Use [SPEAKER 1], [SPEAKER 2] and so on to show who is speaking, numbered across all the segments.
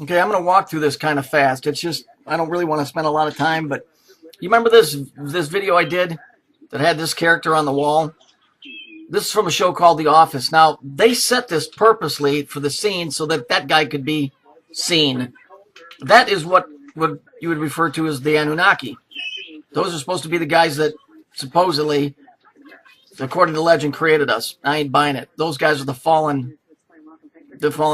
[SPEAKER 1] Okay, I'm going to walk through this kind of fast. It's just, I don't really want to spend a lot of time, but you remember this video I did that had this character on the wall? This is from a show called The Office. Now, they set this purposely for the scene so that that guy could be seen. That is what you would refer to as the Anunnaki. Those are supposed to be the guys that supposedly, according to legend, created us. I ain't buying it. Those guys are the fallen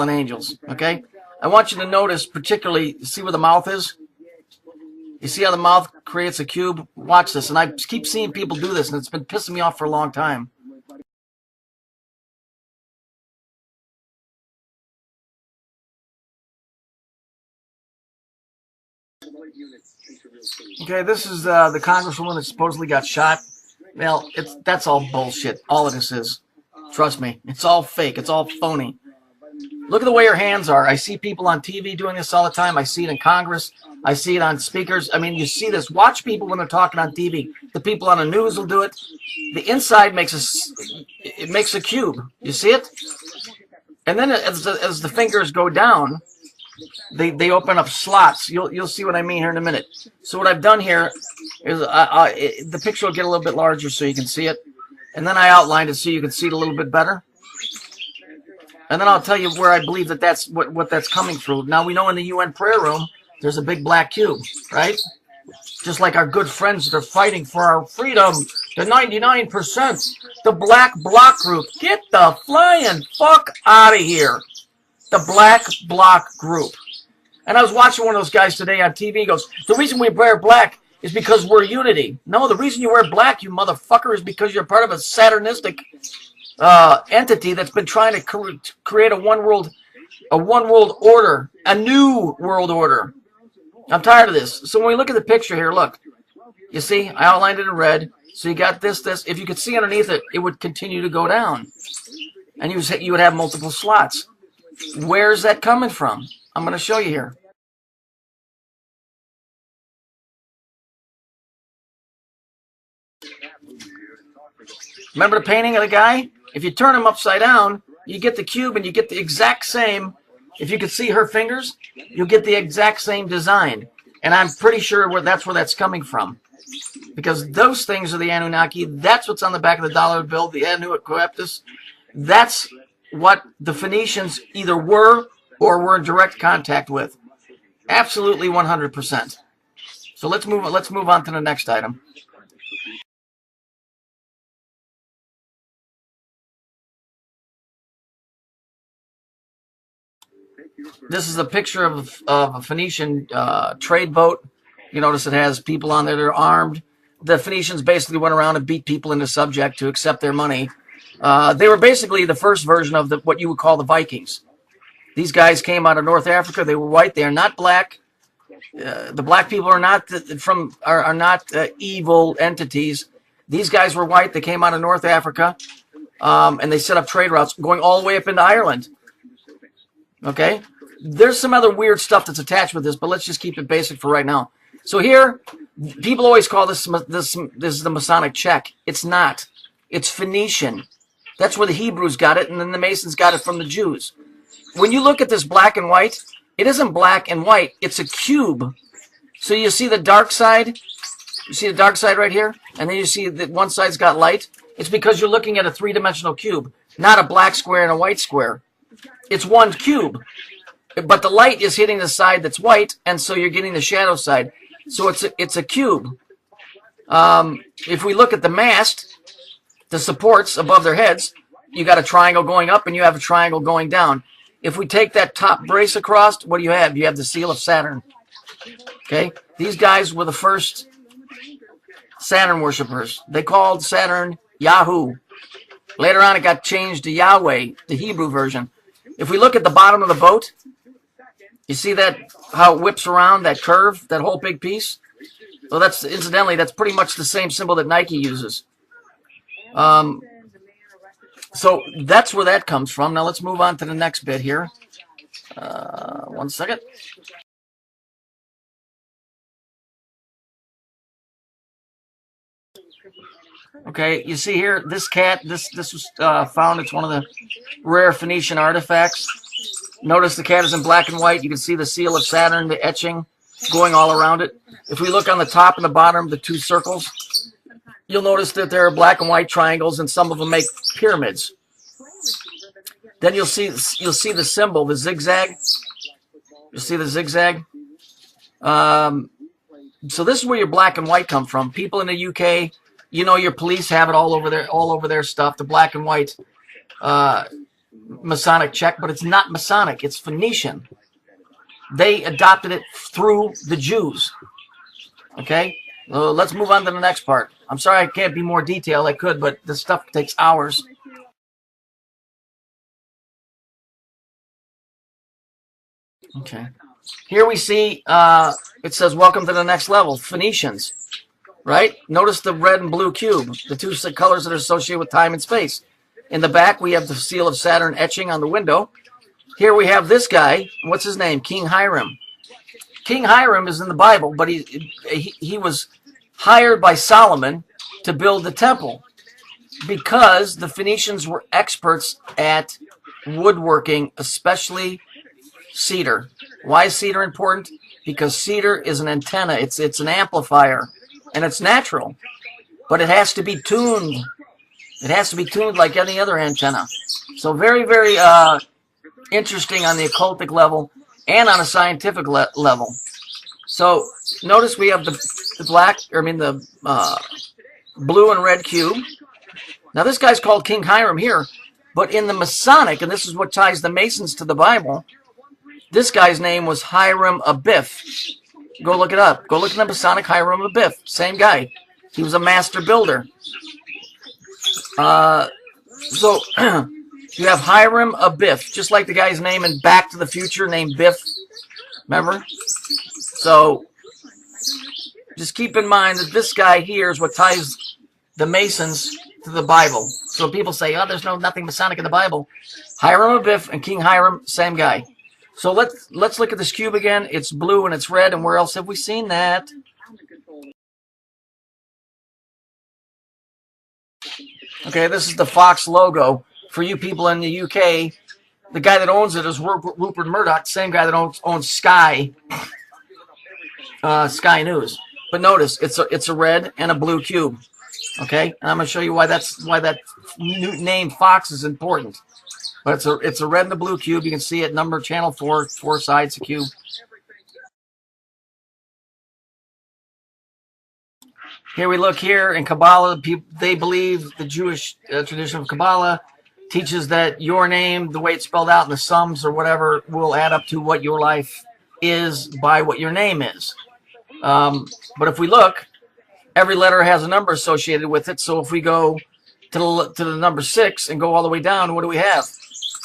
[SPEAKER 1] angels, okay? I want you to notice, particularly, see where the mouth is? You see how the mouth creates a cube? Watch this, and I keep seeing people do this, and it's been pissing me off for a long time. Okay, this is the congresswoman that supposedly got shot. Well, that's all bullshit. All of this is. Trust me. It's all fake. It's all phony. Look at the way her hands are. I see people on TV doing this all the time. I see it in Congress. I see it on speakers. I mean, you see this. Watch people when they're talking on TV. The people on the news will do it. The inside makes a cube. You see it? And then as the fingers go down, they open up slots. You'll see what I mean here in a minute. So what I've done here is the picture will get a little bit larger so you can see it. And then I outlined it so you can see it a little bit better. And then I'll tell you where I believe that that's what that's coming through. Now, we know in the UN prayer room, there's a big black cube, right? Just like our good friends that are fighting for our freedom, the 99%, the Black Bloc Group. Get the flying fuck out of here. The Black Bloc Group. And I was watching one of those guys today on TV. He goes, the reason we wear black is because we're unity. No, the reason you wear black, you motherfucker, is because you're part of a Saturnistic entity that's been trying to create a one world order, a new world order. I'm tired of this. So when we look at the picture here, look, you see, I outlined it in red. So you got this. If you could see underneath it, it would continue to go down, and you would have multiple slots. Where's that coming from? I'm going to show you here. Remember the painting of the guy? If you turn him upside down, you get the cube and you get the exact same. If you could see her fingers, you'll get the exact same design. And I'm pretty sure that's where that's coming from. Because those things are the Anunnaki. That's what's on the back of the dollar bill, the Anu-Coeptus. That's what the Phoenicians either were or were in direct contact with. Absolutely 100%. So let's move on to the next item. This is a picture of a Phoenician trade boat. You notice it has people on there that are armed. The Phoenicians basically went around and beat people into subject to accept their money. They were basically the first version of what you would call the Vikings. These guys came out of North Africa. They were white. They are not black. The black people are not evil entities. These guys were white. They came out of North Africa, and they set up trade routes going all the way up into Ireland. Okay, there's some other weird stuff that's attached with this, but let's just keep it basic for right now. So here, people always call this is the Masonic check. It's not. It's Phoenician. That's where the Hebrews got it, and then the Masons got it from the Jews. When you look at this black and white, it isn't black and white. It's a cube. So you see the dark side? You see the dark side right here? And then you see that one side's got light? It's because you're looking at a three-dimensional cube, not a black square and a white square. It's one cube. But the light is hitting the side that's white, and so you're getting the shadow side. So it's a cube. If we look at the mast, the supports above their heads, you got a triangle going up and you have a triangle going down. If we take that top brace across, what do you have? You have the seal of Saturn. Okay? These guys were the first Saturn worshippers. They called Saturn Yahoo. Later on, it got changed to Yahweh, the Hebrew version. If we look at the bottom of the boat, you see that how it whips around, that curve, that whole big piece? So that's, incidentally, that's pretty much the same symbol that Nike uses. So that's where that comes from. Now let's move on to the next bit here. One second. Okay, you see here, this cat, this was found. It's one of the rare Phoenician artifacts. Notice the cat is in black and white. You can see the seal of Saturn, the etching going all around it. If we look on the top and the bottom, the two circles, you'll notice that there are black and white triangles, and some of them make pyramids. Then you'll see the symbol, the zigzag. You'll see the zigzag. So this is where your black and white come from. People in the UK, you know, your police have it all over their stuff. The black and white Masonic check, but it's not Masonic. It's Phoenician. They adopted it through the Jews. Okay, let's move on to the next part. I'm sorry I can't be more detailed. I could, but this stuff takes hours. Okay, here we see it says welcome to the next level, Phoenicians, right? Notice the red and blue cube, the two colors that are associated with time and space. In the back, we have the seal of Saturn etching on the window. Here we have this guy. What's his name? King Hiram. King Hiram is in the Bible, but he was hired by Solomon to build the temple because the Phoenicians were experts at woodworking, especially cedar. Why is cedar important? Because cedar is an antenna. It's an amplifier, and it's natural, but it has to be tuned. It has to be tuned like any other antenna. So very, very interesting on the occultic level and on a scientific level. So notice we have the blue and red cube. Now this guy's called King Hiram here, but in the Masonic, and this is what ties the Masons to the Bible, this guy's name was Hiram Abiff. Go look it up. Go look at the Masonic Hiram Abiff. Same guy. He was a master builder. So you have Hiram Abiff, just like the guy's name in Back to the Future named Biff. Remember? So just keep in mind that this guy here is what ties the Masons to the Bible. So people say, oh, there's nothing Masonic in the Bible. Hiram Abiff and King Hiram, same guy. So let's look at this cube again. It's blue and it's red, and where else have we seen that? Okay, this is the Fox logo. For you people in the UK, the guy that owns it is Rupert Murdoch, same guy that owns Sky News. But notice it's a red and a blue cube. Okay, and I'm going to show you why that name Fox is important. But it's a red and a blue cube. You can see it, number channel 4 sides, a cube. Here we look here in Kabbalah. They believe the Jewish tradition of Kabbalah teaches that your name, the way it's spelled out in the sums or whatever, will add up to what your life is by what your name is. But if we look, every letter has a number associated with it. So if we go to the number 6 and go all the way down, what do we have?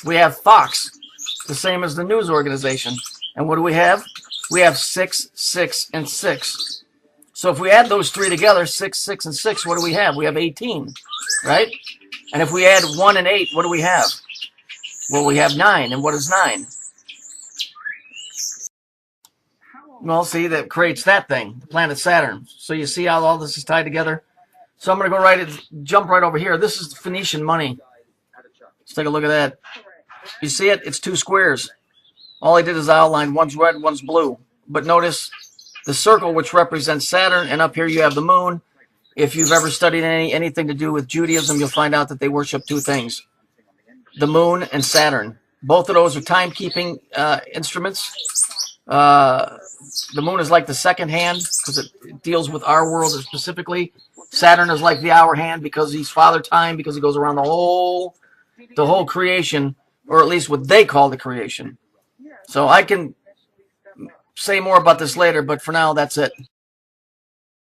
[SPEAKER 1] We have Fox, the same as the news organization. And what do we have? We have 6, 6, and 6. So if we add those three together, 6, 6, and 6, what do we have? We have 18, right? And if we add 1 and 8, what do we have? Well, we have 9. And what is 9? Well, see, that creates that thing, the planet Saturn. So you see how all this is tied together? So I'm going to go jump right over here. This is Phoenician money. Let's take a look at that. You see it? It's 2 squares. All I did is outline. One's red, one's blue. But notice the circle, which represents Saturn, and up here you have the moon. If you've ever studied anything to do with Judaism, you'll find out that they worship 2 things: the moon and Saturn. Both of those are timekeeping instruments. The moon is like the second hand because it deals with our world specifically. Saturn is like the hour hand because he's Father Time, because he goes around the whole creation, or at least what they call the creation. So I can say more about this later, but for now, that's it.